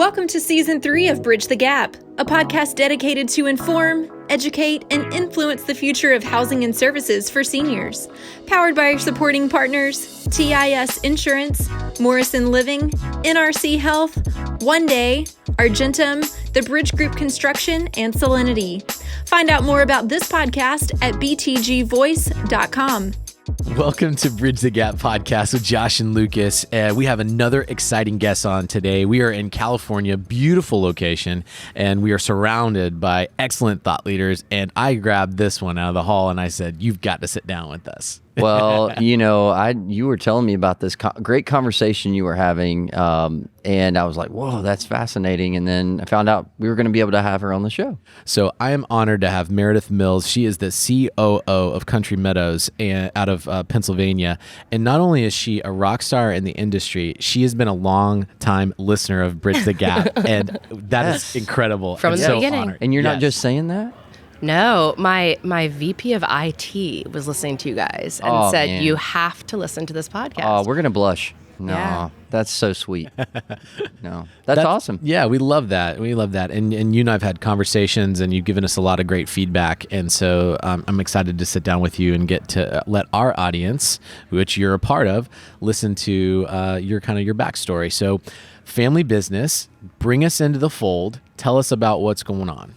Welcome to Season 3 of Bridge the Gap, a podcast dedicated to inform, educate, and influence the future of housing and services for seniors. Powered by our supporting partners, TIS Insurance, Morrison Living, NRC Health, OneDay, Argentum, the Bridge Group Construction, and Solinity. Find out more about this podcast at btgvoice.com. Welcome to Bridge the Gap podcast with Josh and Lucas. We have another exciting guest on today. We are in California, beautiful location, and we are surrounded by excellent thought leaders. And I grabbed this one out of the hall and I said, "You've got to sit down with us." Well, you were telling me about this great conversation you were having, and I was like, whoa, that's fascinating. And then I found out we were going to be able to have her on the show. So I am honored to have Meredith Mills. She is the COO of Country Meadows out of Pennsylvania. And not only is she a rock star in the industry, she has been a long time listener of Bridge the Gap. And that is incredible. From the beginning. Honored. And you're not just saying that? No, my VP of IT was listening to you guys and said, man, you have to listen to this podcast. Oh, we're going to blush. No, Yeah. That's so sweet. No, that's awesome. Yeah, we love that. We love that. And you and I have had conversations and you've given us a lot of great feedback. And so I'm excited to sit down with you and get to let our audience, which you're a part of, listen to your backstory. So family business, bring us into the fold. Tell us about what's going on.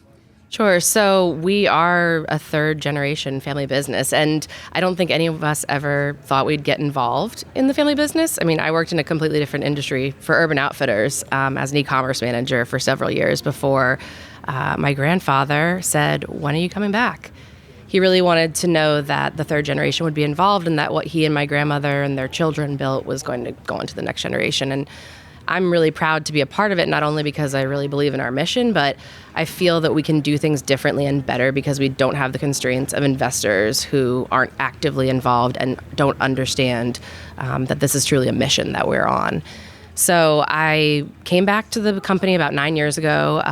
Sure. So we are a third generation family business, and I don't think any of us ever thought we'd get involved in the family business. I mean, I worked in a completely different industry for Urban Outfitters as an e-commerce manager for several years before my grandfather said, "When are you coming back?" He really wanted to know that the third generation would be involved and that what he and my grandmother and their children built was going to go into the next generation. And I'm really proud to be a part of it, not only because I really believe in our mission, but I feel that we can do things differently and better because we don't have the constraints of investors who aren't actively involved and don't understand that this is truly a mission that we're on. So I came back to the company about 9 years ago.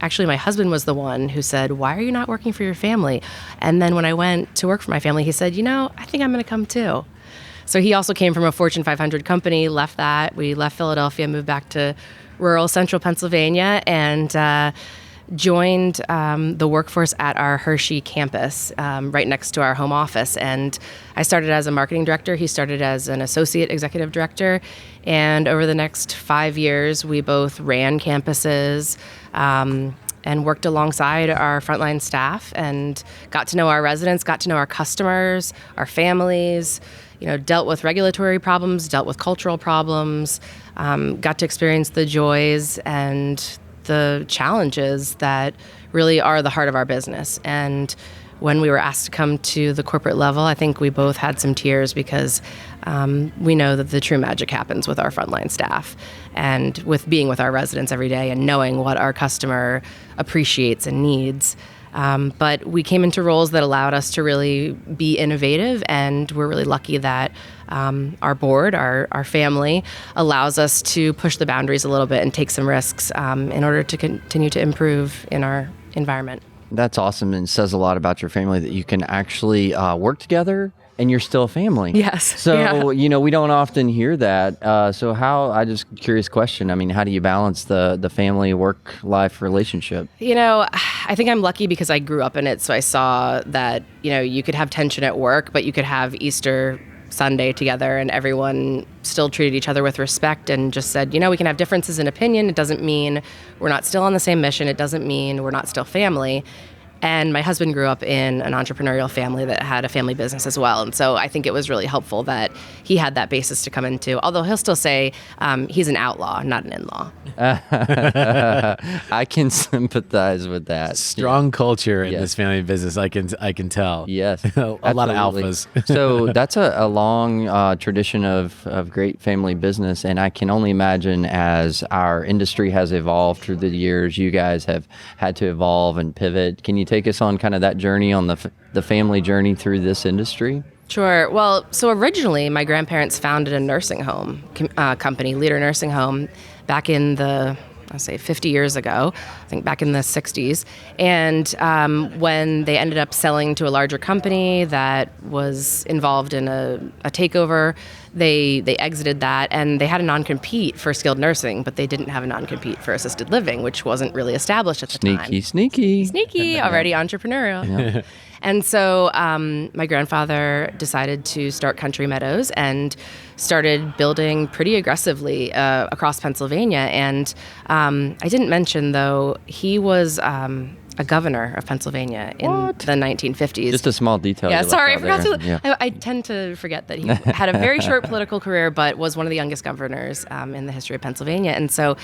Actually, my husband was the one who said, "Why are you not working for your family?" And then when I went to work for my family, he said, "I think I'm going to come too." So he also came from a Fortune 500 company, left that. We left Philadelphia, moved back to rural central Pennsylvania, and joined the workforce at our Hershey campus right next to our home office. And I started as a marketing director. He started as an associate executive director. And over the next 5 years, we both ran campuses and worked alongside our frontline staff and got to know our residents, got to know our customers, our families, dealt with regulatory problems, dealt with cultural problems, got to experience the joys and the challenges that really are the heart of our business. And when we were asked to come to the corporate level, I think we both had some tears because we know that the true magic happens with our frontline staff and with being with our residents every day and knowing what our customer appreciates and needs. But we came into roles that allowed us to really be innovative, and we're really lucky that our board, our family, allows us to push the boundaries a little bit and take some risks in order to continue to improve in our environment. That's awesome, and says a lot about your family that you can actually work together and you're still a family. Yes. So, we don't often hear that. So curious question. I mean, how do you balance the family work-life relationship? I think I'm lucky because I grew up in it. So I saw that, you could have tension at work, but you could have Easter Sunday together and everyone still treated each other with respect and just said, we can have differences in opinion. It doesn't mean we're not still on the same mission. It doesn't mean we're not still family. And my husband grew up in an entrepreneurial family that had a family business as well. And so I think it was really helpful that he had that basis to come into, although he'll still say he's an outlaw, not an in-law. I can sympathize with that. Strong culture in this family business, I can tell. Yes. A lot of alphas. So that's a long tradition of great family business. And I can only imagine as our industry has evolved through the years, you guys have had to evolve and pivot. Can you take us on kind of that journey on the family journey through this industry? Sure. Well, so originally my grandparents founded a nursing home company, Leader Nursing Home, back in the I'll say 50 years ago, I think back in the 60s. And when they ended up selling to a larger company that was involved in a takeover, they exited that, and they had a non-compete for skilled nursing, but they didn't have a non-compete for assisted living, which wasn't really established at the time. Sneaky, already entrepreneurial. Yeah. And so my grandfather decided to start Country Meadows and started building pretty aggressively across Pennsylvania. And I didn't mention, though, he was a governor of Pennsylvania in the 1950s. Just a small detail. Yeah, sorry, I forgot to. Yeah. I tend to forget that he had a very short political career, but was one of the youngest governors in the history of Pennsylvania. And so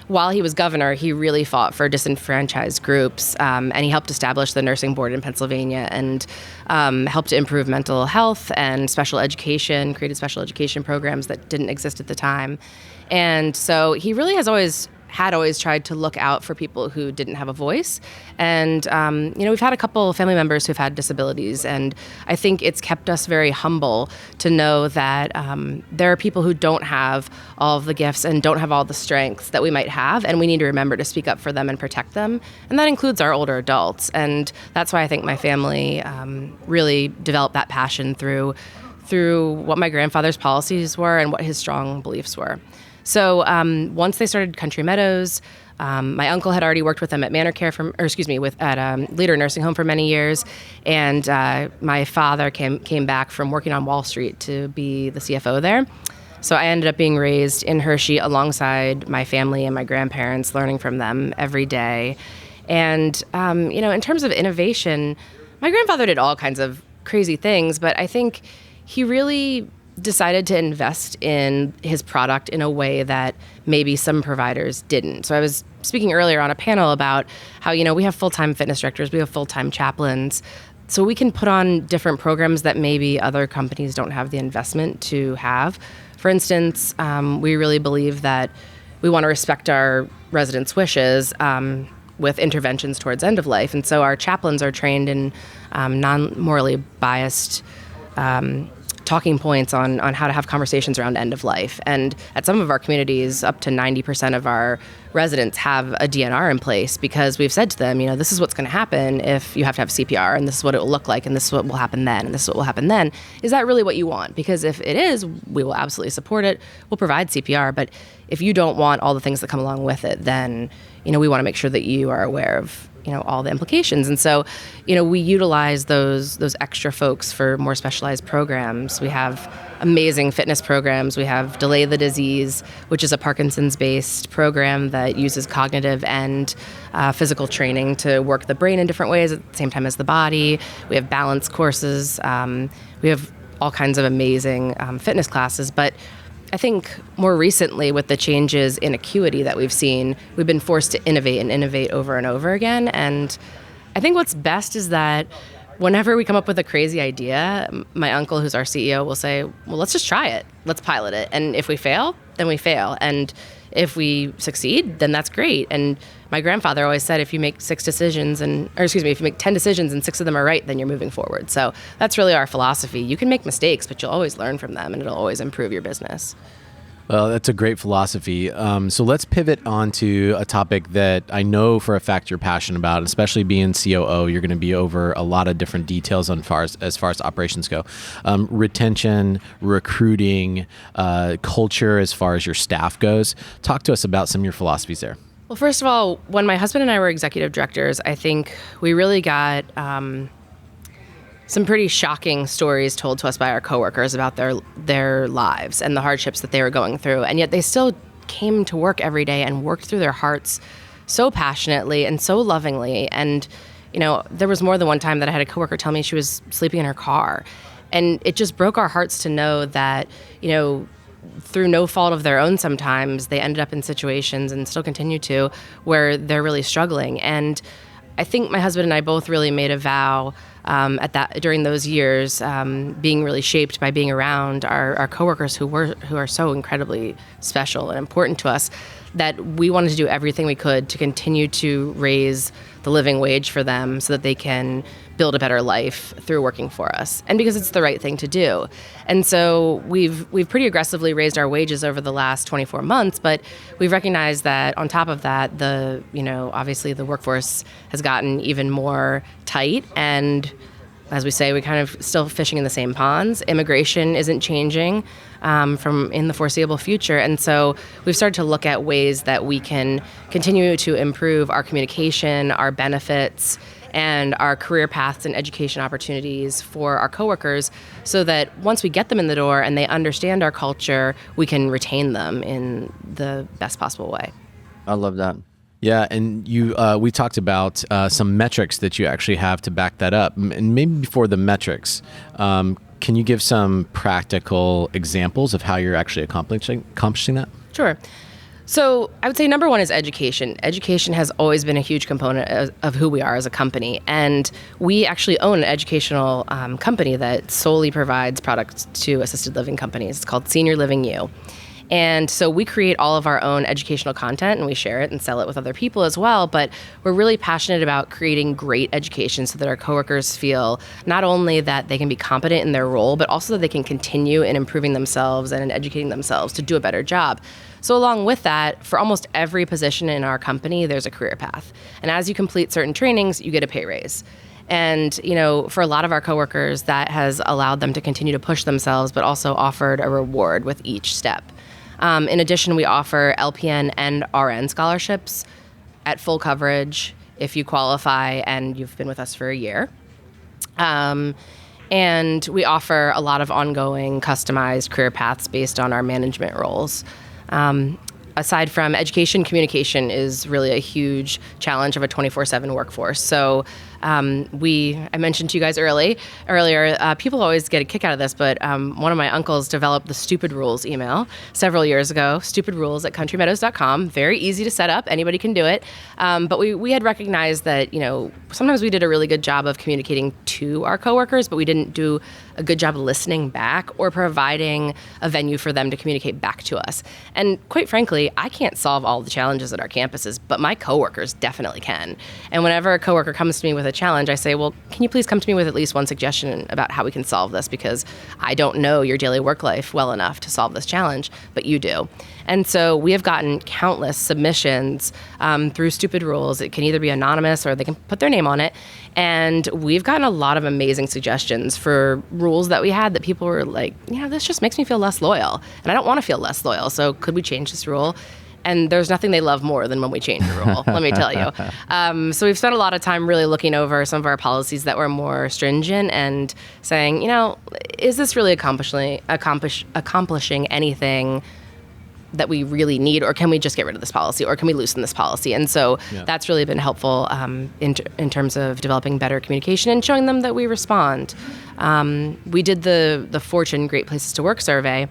while he was governor, he really fought for disenfranchised groups, and he helped establish the nursing board in Pennsylvania and helped to improve mental health and special education, created special education programs that didn't exist at the time. And so he really had always tried to look out for people who didn't have a voice. And, we've had a couple of family members who've had disabilities, and I think it's kept us very humble to know that there are people who don't have all of the gifts and don't have all the strengths that we might have, and we need to remember to speak up for them and protect them. And that includes our older adults. And that's why I think my family really developed that passion through what my grandfather's policies were and what his strong beliefs were. So once they started Country Meadows, my uncle had already worked with them at Manor Care at Leader Nursing Home for many years, and my father came back from working on Wall Street to be the CFO there. So I ended up being raised in Hershey alongside my family and my grandparents, learning from them every day. And in terms of innovation, my grandfather did all kinds of crazy things, but I think he really decided to invest in his product in a way that maybe some providers didn't. So I was speaking earlier on a panel about how, we have full-time fitness directors, we have full-time chaplains, so we can put on different programs that maybe other companies don't have the investment to have. For instance, we really believe that we want to respect our residents' wishes with interventions towards end of life. And so our chaplains are trained in non-morally biased talking points on how to have conversations around end of life. And at some of our communities, up to 90% of our residents have a DNR in place because we've said to them, this is what's going to happen if you have to have CPR, and this is what it will look like, and this is what will happen then, and this is what will happen then. Is that really what you want? Because if it is, we will absolutely support it. We'll provide CPR. But if you don't want all the things that come along with it, then, we want to make sure that you are aware of all the implications. And so, we utilize those extra folks for more specialized programs. We have amazing fitness programs. We have Delay the Disease, which is a Parkinson's-based program that uses cognitive and physical training to work the brain in different ways at the same time as the body. We have balance courses. We have all kinds of amazing fitness classes. But I think more recently, with the changes in acuity that we've seen, we've been forced to innovate over and over again. And I think what's best is that whenever we come up with a crazy idea, my uncle, who's our CEO, will say, well, let's just try it. Let's pilot it. And if we fail, then we fail. And if we succeed, then that's great. And my grandfather always said, if you make 10 decisions and 6 of them are right, then you're moving forward. So that's really our philosophy. You can make mistakes, but you'll always learn from them, and it'll always improve your business. Well, that's a great philosophy. So let's pivot on to a topic that I know for a fact you're passionate about, especially being COO. You're going to be over a lot of different details as far as operations go. Retention, recruiting, culture as far as your staff goes. Talk to us about some of your philosophies there. Well, first of all, when my husband and I were executive directors, I think we really got some pretty shocking stories told to us by our coworkers about their lives and the hardships that they were going through. And yet they still came to work every day and worked through their hearts so passionately and so lovingly. And, there was more than one time that I had a coworker tell me she was sleeping in her car. And it just broke our hearts to know that, through no fault of their own sometimes, they ended up in situations, and still continue to, where they're really struggling. And I think my husband and I both really made a vow during those years, being really shaped by being around our coworkers who are so incredibly special and important to us, that we wanted to do everything we could to continue to raise the living wage for them so that they can build a better life through working for us, and because it's the right thing to do. And so we've pretty aggressively raised our wages over the last 24 months, but we've recognized that on top of that, obviously the workforce has gotten even more tight, and as we say, we're kind of still fishing in the same ponds. Immigration isn't changing from in the foreseeable future. And so we've started to look at ways that we can continue to improve our communication, our benefits, and our career paths and education opportunities for our coworkers, so that once we get them in the door and they understand our culture, we can retain them in the best possible way. I love that. Yeah, and we talked about some metrics that you actually have to back that up. And maybe before the metrics, can you give some practical examples of how you're actually accomplishing that? Sure. So I would say number one is education. Education has always been a huge component of who we are as a company. And we actually own an educational company that solely provides products to assisted living companies. It's called Senior Living U. And so we create all of our own educational content, and we share it and sell it with other people as well. But we're really passionate about creating great education so that our coworkers feel not only that they can be competent in their role, but also that they can continue in improving themselves and in educating themselves to do a better job. So along with that, for almost every position in our company, there's a career path. And as you complete certain trainings, you get a pay raise. And, for a lot of our coworkers, that has allowed them to continue to push themselves, but also offered a reward with each step. In addition, we offer LPN and RN scholarships at full coverage if you qualify and you've been with us for a year. And we offer a lot of ongoing customized career paths based on our management roles. Aside from education, communication is really a huge challenge of a 24/7 workforce. So I mentioned to you guys earlier, people always get a kick out of this, but one of my uncles developed the Stupid Rules email several years ago, stupidrules@countrymeadows.com. Very easy to set up. Anybody can do it. But we had recognized that, sometimes we did a really good job of communicating to our coworkers, but we didn't do a good job of listening back or providing a venue for them to communicate back to us. And quite frankly, I can't solve all the challenges at our campuses, but my coworkers definitely can. And whenever a coworker comes to me with a challenge, I say, well, can you please come to me with at least one suggestion about how we can solve this? Because I don't know your daily work life well enough to solve this challenge, but you do. And so we have gotten countless submissions through Stupid Rules. It can either be anonymous or they can put their name on it. And we've gotten a lot of amazing suggestions for rules that we had that people were like, this just makes me feel less loyal. And I don't want to feel less loyal. So could we change this rule? And there's nothing they love more than when we change a rule, let me tell you. So we've spent a lot of time really looking over some of our policies that were more stringent and saying, is this really accomplishing anything that we really need, or can we just get rid of this policy, or can we loosen this policy? And so that's really been helpful in terms of developing better communication and showing them that we respond. We did the Fortune Great Places to Work survey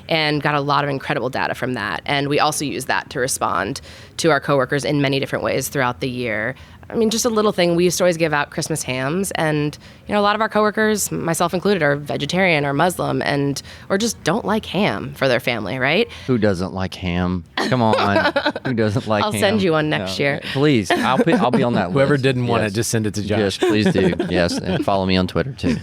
and got a lot of incredible data from that. And we also use that to respond to our coworkers in many different ways throughout the year. I mean, just a little thing, we used to always give out Christmas hams, and a lot of our coworkers, myself included, are vegetarian or Muslim or just don't like ham for their family, right? Who doesn't like ham? Come on. Who doesn't like ham? I'll send you one next year. Please, I'll be on that list. Whoever didn't want it, just send it to Josh. Yes, please do. Yes, and follow me on Twitter too.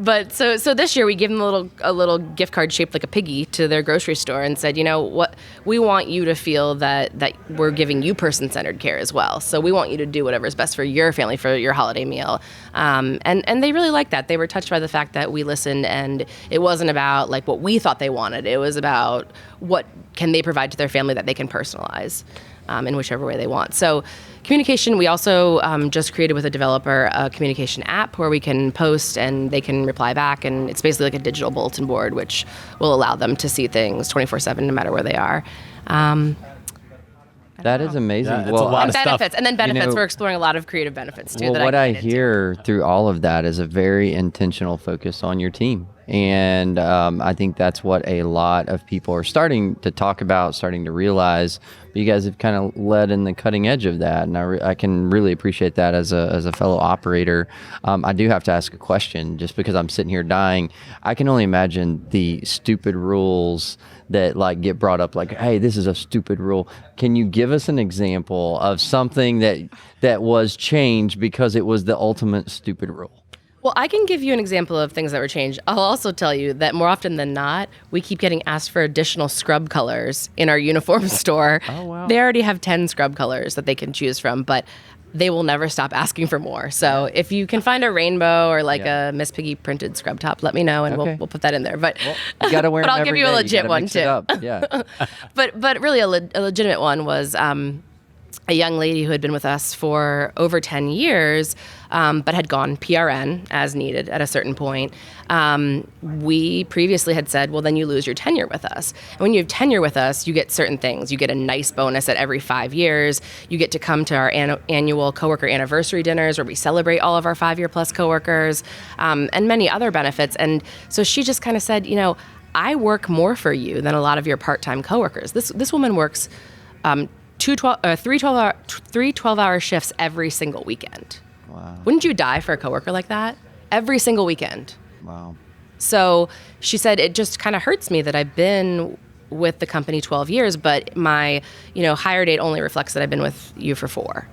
But so this year we gave them a little gift card shaped like a piggy to their grocery store and said, what, we want you to feel that we're giving you person-centered care as well. So we want you to do whatever is best for your family for your holiday meal. And they really liked that. They were touched by the fact that we listened, and it wasn't about like what we thought they wanted. It was about what can they provide to their family that they can personalize in whichever way they want. So communication, we also just created with a developer a communication app where we can post and they can reply back, and it's basically like a digital bulletin board which will allow them to see things 24/7 no matter where they are. That is amazing. Yeah, well, a lot of benefits, stuff. And then benefits, we're exploring a lot of creative benefits too. Well, what I hear through all of that is a very intentional focus on your team And I think that's what a lot of people are starting to talk about, starting to realize. But you guys have kind of led in the cutting edge of that, and I can really appreciate that as a fellow operator. I do have to ask a question, just because I'm sitting here dying. I can only imagine the stupid rules that like get brought up, like, hey, this is a stupid rule. Can you give us an example of something that was changed because it was the ultimate stupid rule? Well, I can give you an example of things that were changed. I'll also tell you that more often than not, we keep getting asked for additional scrub colors in our uniform store. Oh, wow. They already have 10 scrub colors that they can choose from, but they will never stop asking for more. So if you can find a rainbow or like a Miss Piggy printed scrub top, let me know, and we'll put that in there. But you gotta wear but them I'll give every you a day. legit You gotta one mix too. it up. Yeah. But really a legitimate one was a young lady who had been with us for over 10 years, but had gone PRN as needed at a certain point. We previously had said, well, then you lose your tenure with us. And when you have tenure with us, you get certain things. You get a nice bonus at every 5 years. You get to come to our annual coworker anniversary dinners where we celebrate all of our 5-year-plus coworkers, and many other benefits. And so she just kind of said, I work more for you than a lot of your part-time coworkers. This woman works three 12-hour shifts every single weekend. Wow. Wouldn't you die for a coworker like that? Every single weekend. Wow. So she said, it just kind of hurts me that I've been with the company 12 years, but my hire date only reflects that I've been with you for 4.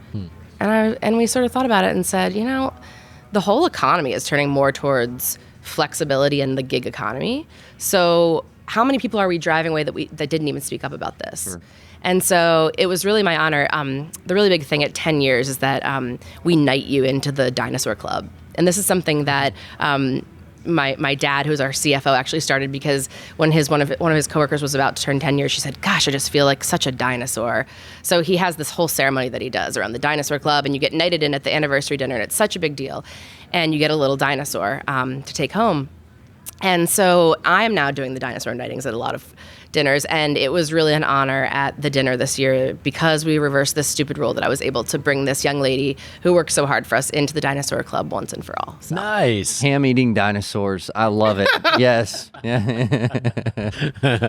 And we sort of thought about it and said, the whole economy is turning more towards flexibility and the gig economy. So how many people are we driving away that didn't even speak up about this? Sure. And so it was really my honor. The really big thing at 10 years is that we knight you into the Dinosaur Club. And this is something that my dad, who's our CFO, actually started because when one of his coworkers was about to turn 10 years, she said, gosh, I just feel like such a dinosaur. So he has this whole ceremony that he does around the Dinosaur Club, and you get knighted in at the anniversary dinner, and it's such a big deal. And you get a little dinosaur to take home. And so I am now doing the dinosaur knightings at a lot of dinners, and it was really an honor at the dinner this year because we reversed this stupid rule that I was able to bring this young lady who worked so hard for us into the Dinosaur Club once and for all. So. Nice. Ham-eating dinosaurs. I love it. Yes.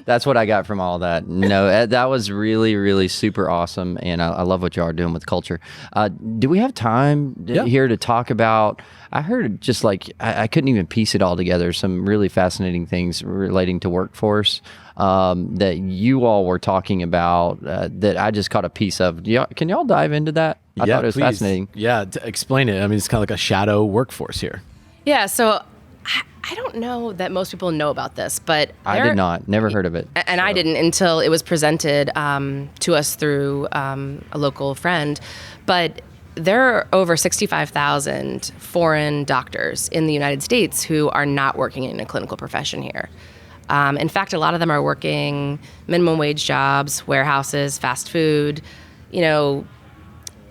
That's what I got from all that. No, that was really, really super awesome, and I love what you are doing with culture. Do we have time here to talk about... I heard just like, I couldn't even piece it all together, some really fascinating things relating to workforce that you all were talking about that I just caught a piece of. Can y'all dive into that? I thought it was fascinating. Yeah, explain it. I mean, it's kind of like a shadow workforce here. Yeah, so I don't know that most people know about this, but I did not. Never heard of it. And I didn't until it was presented to us through a local friend. But there are over 65,000 foreign doctors in the United States who are not working in a clinical profession here. In fact, a lot of them are working minimum wage jobs, warehouses, fast food,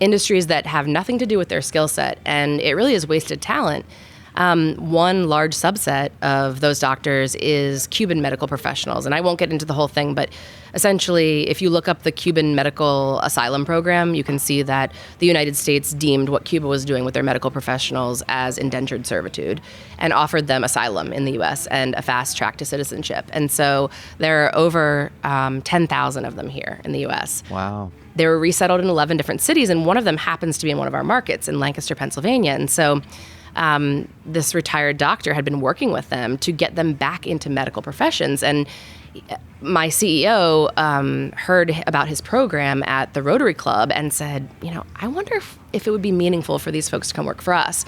industries that have nothing to do with their skill set. And it really is wasted talent. One large subset of those doctors is Cuban medical professionals. And I won't get into the whole thing, but essentially, if you look up the Cuban medical asylum program, you can see that the United States deemed what Cuba was doing with their medical professionals as indentured servitude and offered them asylum in the U.S. and a fast track to citizenship. And so there are over 10,000 of them here in the U.S. Wow. They were resettled in 11 different cities, and one of them happens to be in one of our markets in Lancaster, Pennsylvania. And so this retired doctor had been working with them to get them back into medical professions. And my CEO heard about his program at the Rotary Club and said, I wonder if it would be meaningful for these folks to come work for us.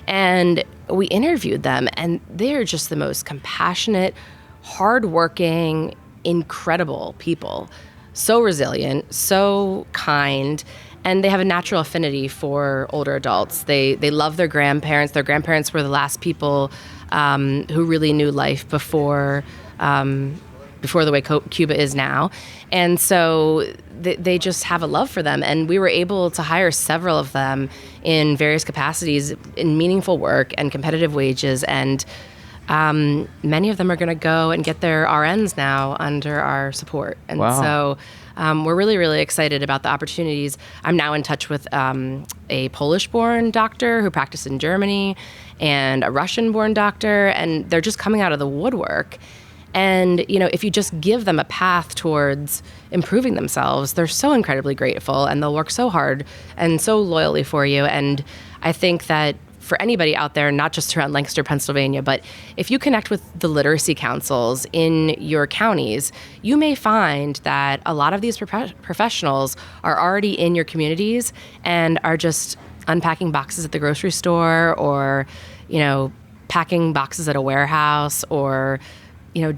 And we interviewed them, and they're just the most compassionate, hardworking, incredible people. So resilient, so kind. And they have a natural affinity for older adults. They love their grandparents. Their grandparents were the last people who really knew life before the way Cuba is now. And so they just have a love for them. And we were able to hire several of them in various capacities in meaningful work and competitive wages. And many of them are going to go and get their RNs now under our support. And so we're really, really excited about the opportunities. I'm now in touch with a Polish-born doctor who practiced in Germany and a Russian-born doctor, and they're just coming out of the woodwork. And, if you just give them a path towards improving themselves, they're so incredibly grateful, and they'll work so hard and so loyally for you. And I think that for anybody out there, not just around Lancaster, Pennsylvania, but if you connect with the literacy councils in your counties, you may find that a lot of these professionals are already in your communities and are just unpacking boxes at the grocery store, or, packing boxes at a warehouse, or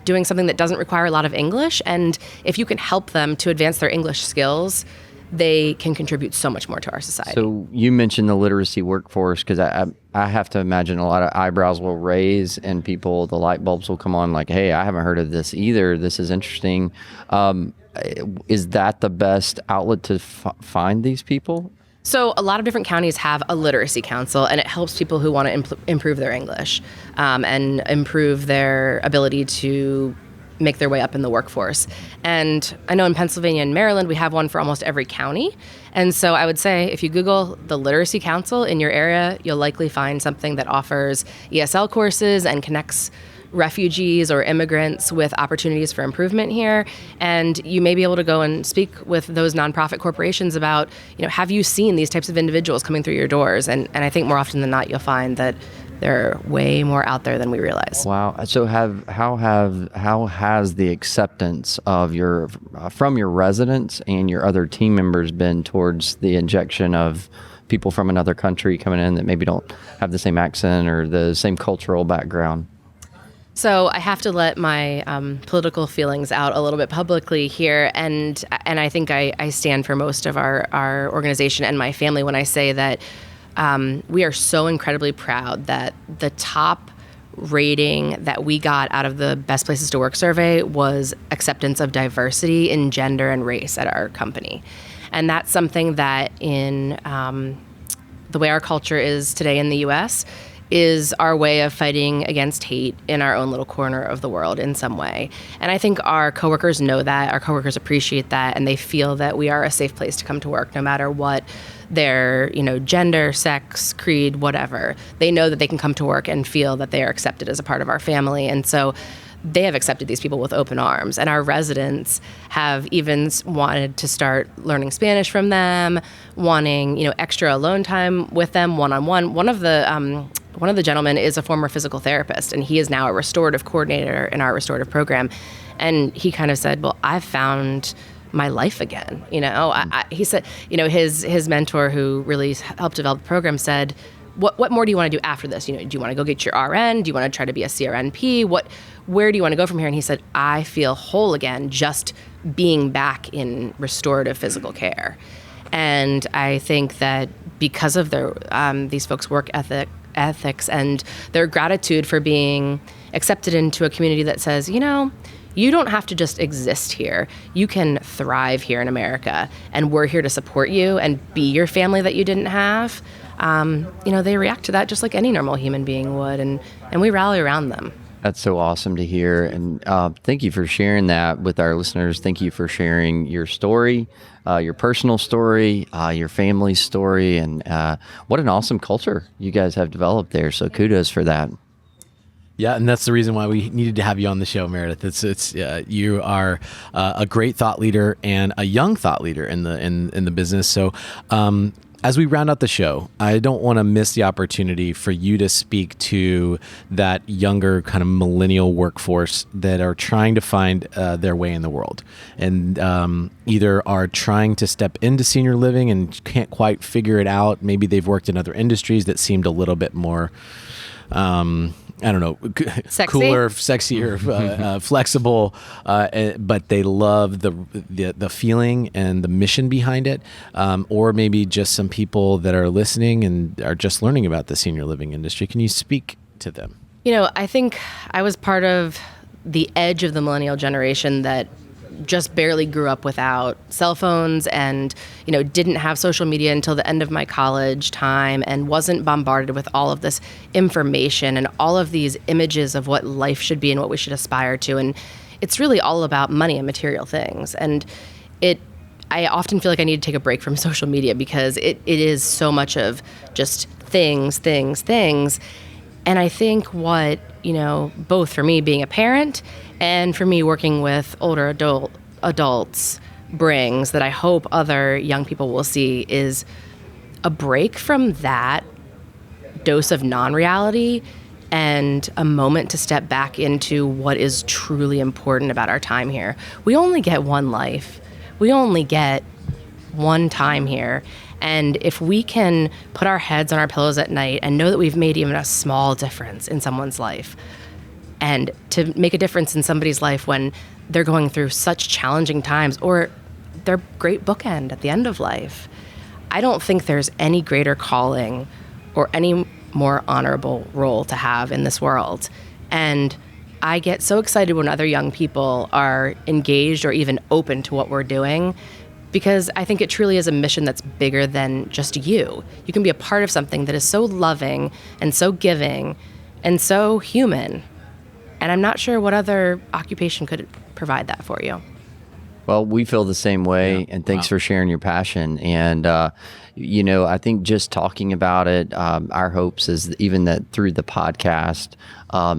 doing something that doesn't require a lot of English. And if you can help them to advance their English skills, they can contribute so much more to our society. So you mentioned the literacy workforce, because I have to imagine a lot of eyebrows will raise and the light bulbs will come on like, hey, I haven't heard of this either. This is interesting. Is that the best outlet to find these people? So a lot of different counties have a literacy council, and it helps people who want to improve their English and improve their ability to make their way up in the workforce. And I know in Pennsylvania and Maryland, we have one for almost every county. And so I would say if you Google the Literacy Council in your area, you'll likely find something that offers ESL courses and connects refugees or immigrants with opportunities for improvement here. And you may be able to go and speak with those nonprofit corporations about, have you seen these types of individuals coming through your doors? And I think more often than not, you'll find that they're way more out there than we realize. Wow. So how has the acceptance of from your residents and your other team members been towards the injection of people from another country coming in that maybe don't have the same accent or the same cultural background? So I have to let my political feelings out a little bit publicly here, and I think I stand for most of our organization and my family when I say that we are so incredibly proud that the top rating that we got out of the Best Places to Work survey was acceptance of diversity in gender and race at our company. And that's something that in the way our culture is today in the U.S., is our way of fighting against hate in our own little corner of the world in some way. And I think our coworkers know that, our coworkers appreciate that, and they feel that we are a safe place to come to work no matter what their, gender, sex, creed, whatever. They know that they can come to work and feel that they are accepted as a part of our family. And so they have accepted these people with open arms. And our residents have even wanted to start learning Spanish from them, wanting, extra alone time with them one-on-one. One of the gentlemen is a former physical therapist, and he is now a restorative coordinator in our restorative program. And he kind of said, well, I've found my life again. He said, his mentor who really helped develop the program said, what more do you want to do after this? Do you want to go get your RN? Do you want to try to be a CRNP? Where do you want to go from here? And he said, I feel whole again just being back in restorative physical care. And I think that because of their these folks' work ethics and their gratitude for being accepted into a community that says, you don't have to just exist here. You can thrive here in America, and we're here to support you and be your family that you didn't have. They react to that just like any normal human being would, and we rally around them. That's so awesome to hear. And thank you for sharing that with our listeners. Thank you for sharing your story, your personal story, your family's story, and what an awesome culture you guys have developed there. So kudos for that. Yeah, and that's the reason why we needed to have you on the show, Meredith. It's you are a great thought leader and a young thought leader in the business. So as we round out the show, I don't want to miss the opportunity for you to speak to that younger kind of millennial workforce that are trying to find their way in the world, and either are trying to step into senior living and can't quite figure it out. Maybe they've worked in other industries that seemed a little bit more I don't know, cooler, sexier, flexible, but they love the feeling and the mission behind it. Or maybe just some people that are listening and are just learning about the senior living industry. Can you speak to them? I think I was part of the edge of the millennial generation that just barely grew up without cell phones and, didn't have social media until the end of my college time and wasn't bombarded with all of this information and all of these images of what life should be and what we should aspire to. And it's really all about money and material things. And I often feel like I need to take a break from social media because it is so much of just things. And I think what, both for me being a parent and for me working with older adults brings that I hope other young people will see is a break from that dose of non-reality and a moment to step back into what is truly important about our time here. We only get one life. We only get one time here. And if we can put our heads on our pillows at night and know that we've made even a small difference in someone's life, and to make a difference in somebody's life when they're going through such challenging times or their great bookend at the end of life, I don't think there's any greater calling or any more honorable role to have in this world. And I get so excited when other young people are engaged or even open to what we're doing, because I think it truly is a mission that's bigger than just you. You can be a part of something that is so loving and so giving and so human. And I'm not sure what other occupation could provide that for you. Well, we feel the same way, and thanks for sharing your passion. And, I think just talking about it, our hopes is even that through the podcast,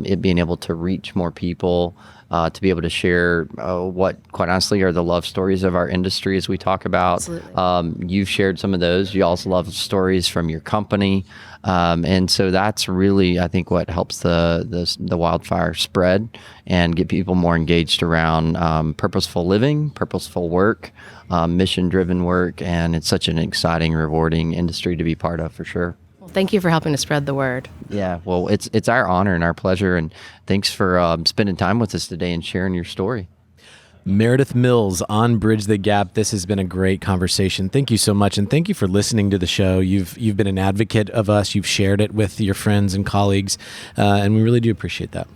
it being able to reach more people, to be able to share what, quite honestly, are the love stories of our industry as we talk about. Absolutely. You've shared some of those. You also love stories from your company. And so that's really, I think, what helps the wildfire spread and get people more engaged around purposeful living, purposeful work, mission-driven work. And it's such an exciting, rewarding industry to be part of, for sure. Well, thank you for helping to spread the word. Yeah, well, it's our honor and our pleasure. And thanks for spending time with us today and sharing your story. Meredith Mills on Bridge the Gap. This has been a great conversation. Thank you so much. And thank you for listening to the show. You've been an advocate of us. You've shared it with your friends and colleagues. And we really do appreciate that.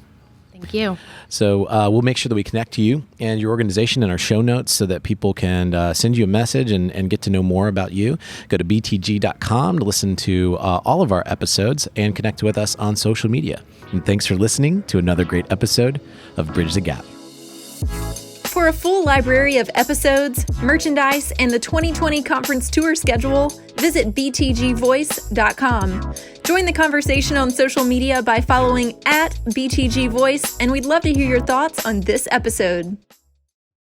Thank you. So we'll make sure that we connect to you and your organization in our show notes so that people can send you a message and get to know more about you. Go to btg.com to listen to all of our episodes and connect with us on social media. And thanks for listening to another great episode of Bridge the Gap. For a full library of episodes, merchandise, and the 2020 conference tour schedule, visit btgvoice.com. Join the conversation on social media by following @BTGVoice, and we'd love to hear your thoughts on this episode.